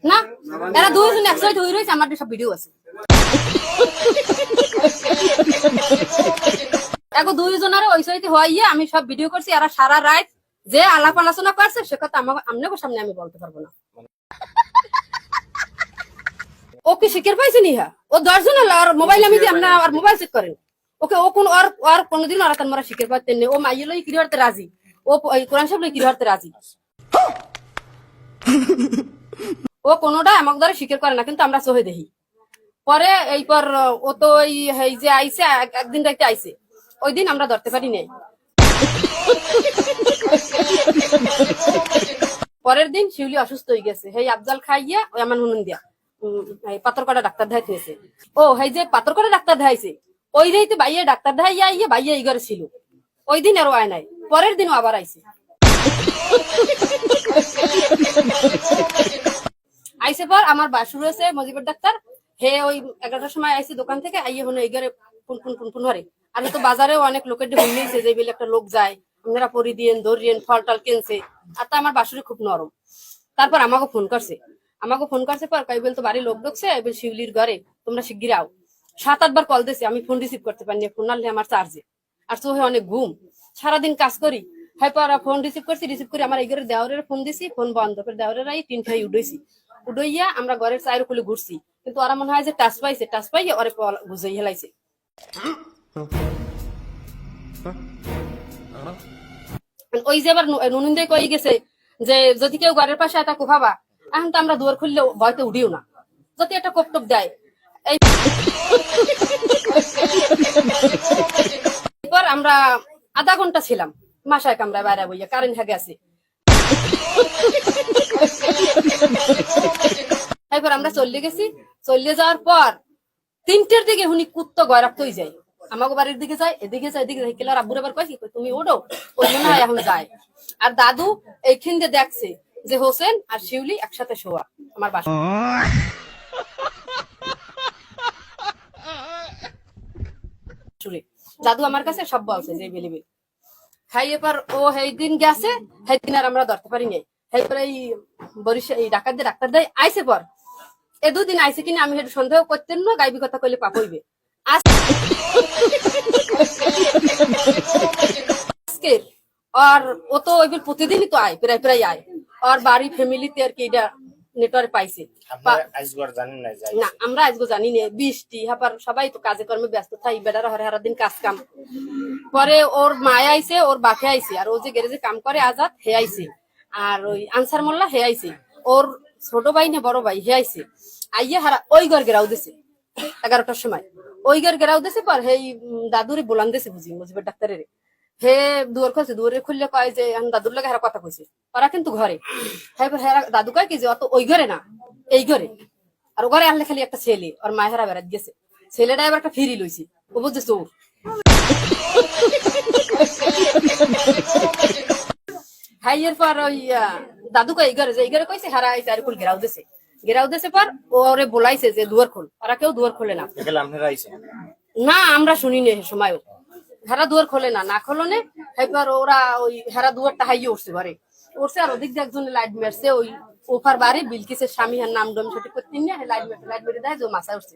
না এরা দুইজন একসাথে হয়ে রয়েছে, আমার সব ভিডিও আছে। এখন দুইজনের ওই সাইতে হইয়া আমি সব ভিডিও করছি, এরা সারা রাত যে আলাপ আলোচনা করছে সে কথা আপনাদের সামনে আমি বলতে পারবো না। ও কি শিখের পাইছে নি? হ্যাঁ, ও 10 জন হলো, আর মোবাইল আমি দিই, আপনার আর মোবাইল চেক করেন। ওকে ও কোন আর কোনদিন আর তার মারা শিখের পাইতেন না। ও মাইয়ে লই কি হতে রাজি, ও কোরআন শরীফ লই কি হতে রাজি। ও কোনটা আমাকে দ্বারা স্বীকার করে না, কিন্তু আমরা সহে দেখি। পরে এইপর ও তো এই যে আইসে একদিন রাইতে আইসে, ওই দিন আমরা ধরতে পারি নাই। পরের দিন শিউলি অসুস্থ হয়ে গেছে, হেই আফজাল খাইয়া ওই আমার নুন দিয়া পাথরকটা ডাক্তার দেখাইতে গেছে। ও হেই যে পাথরকটা ডাক্তার দেখাইছে, ওই রাইতে বাইয়ে ডাক্তার দেখাইয়া আইয়া বাইয়ে এই ঘরে ছিল। ওই দিন আরো আয় নাই, পরের দিনও আবার আইসে। আইসে পর আমার বাসুর হয়েছে মজিবুর ডাক্তার, হে ওই 11টার সময় আইসে দোকান থেকে, আইয়ে হলো এই ঘরে পুন হরে। আর তো বাজারেও অনেক লোকের হইছে যে বেলে একটা লোক যায়, আপনারা পরি দিয়েন ধরিয়েন ফল টল কিনছে। আর তা আমার বাসুরে খুব নরম। তারপর আমাকে ফোন করছে পর কাই বলতো বাড়ির লোক ঢুকছে এবার শিউলির ঘরে, তোমরা শিগগির আও। 7-8 বার কল দিয়েছে, আমি ফোন রিসিভ করতে পারিনি, ফোন আনলে আমার চার্জে। আর চোখে অনেক ঘুম, সারাদিন কাজ করি। হ্যাঁ পর ফোন রিসিভ করে আমার এই ঘরে দেওয়ারের ফোন দিছি, ফোন বন্ধ করে দেওয়ারের আই 3টায় উডইয়া আমরা ঘরের চাইর খুলে ঘুরছি, কিন্তু ওরা মনে হয় যে টাচ পাইয়ে ওরে বুঝাই হেলাইছে। ওই যে আবার নুনিন্দে কই গেছে যে যদি কেউ ঘরের পাশে এটা কোফাবা, এখন তো আমরা দুয়ার খুললে ভয়তে উঠিও না, যদি একটা কোপটপ দেয়। এরপর আমরা আধা ঘন্টা ছিলাম মাসায় কামরা বাইরে বইয়া, কারেন্ট হয়ে গেছে। এরপর আমরা চলে গেছি, চলে যাওয়ার পর 3টের দিকে হুনি কুত্তো গয়রাপ্তই যায়, আমাকে বাড়ির দিকে যায়, এদিকে যায় আব্বুর আবার কয় কি তুমি ওঠো, ওই মনে হয় এখন যায়। আর দাদু এইখান দিয়ে দেখছে যে হোসেন আর শিউলি একসাথে শোয়া আমার বাসা। দাদু আমার কাছে সব বলছে যে বেলিবে খাই। এবার ও সেই দিন গেছে, সেই দিন আর আমরা ধরতে পারি নাই। এরপর এই বরিশাল এই ডাক্তার দেয় আইসে পর এ 2 দিন আইসে কিনা আমি একটু সন্দেহ করতেন না, গাইবি কথা কইলে পাপ হইবে। আজকে আর ও তো ওই প্রতিদিনই তো আয়, প্রায় আয়। আর বাড়ি ফ্যামিলিতে আর কি এটা নেটওয়ার্ক পাইছে না, আমরা আজকে জানি না। বৃষ্টি হাপার সবাই তো কাজে কর্মে ব্যস্ত থাই, বেড়ারা হারা দিন কাজ কাম। পরে ওর মায় আইছে, ওর বাপে আইছে, আর ও যে গ্যারেজে কাম করে আজাদ হে আইছে, আর ওই আনসার মোল্লা হে আইছে, ওর ছোট ভাই না বড় ভাই হে আইছে। আইয়া হারা ওই ঘর গেরাও দিছে 11টার সময়, ওই ঘর গেরাও দিছে। পর হেই দাদুরে বলান দিছে বুঝি মুজিবের ডাক্তারের, হে দুয়ার খুলছে, দুয়ারে খুললে কয় যে দাদুর লাগে হারা কথা কইছে, ওরা কিন্তু ঘরে। হ্যাঁ দাদু কয় কি যে অত ওই ঘরে না এই ঘরে। আর ও ঘরে আনলে খালি একটা ছেলে, ওর মায়ের হারা বেড়াত গেছে, ছেলেটা এবার একটা ফিরি লইছি, ও বুঝছে চোর। হাই এরপর ওই দাদু কই এই ঘরে কইছে হারা আইছে আর কুল গেরাও দিছে পর ওরে বলাইছে যে দুয়ার খোল, ওরা কেউ দুয়ার খোলে না। না আমরা শুনিনি সময়ও, হারা দুয়ার খোলে না খোলনে। এরপর ওরা ওই হারা দুয়ারটা হাইয়ে উঠছে ঘরে উঠছে, আর ওদিক দিয়ে একজনে লাইট মারছে, ওই ওফার বাড়ি বিলকিসের স্বামী, নাম ডম সঠিক করতে লাইট মেরে দেয় যে মাথায় উঠছে।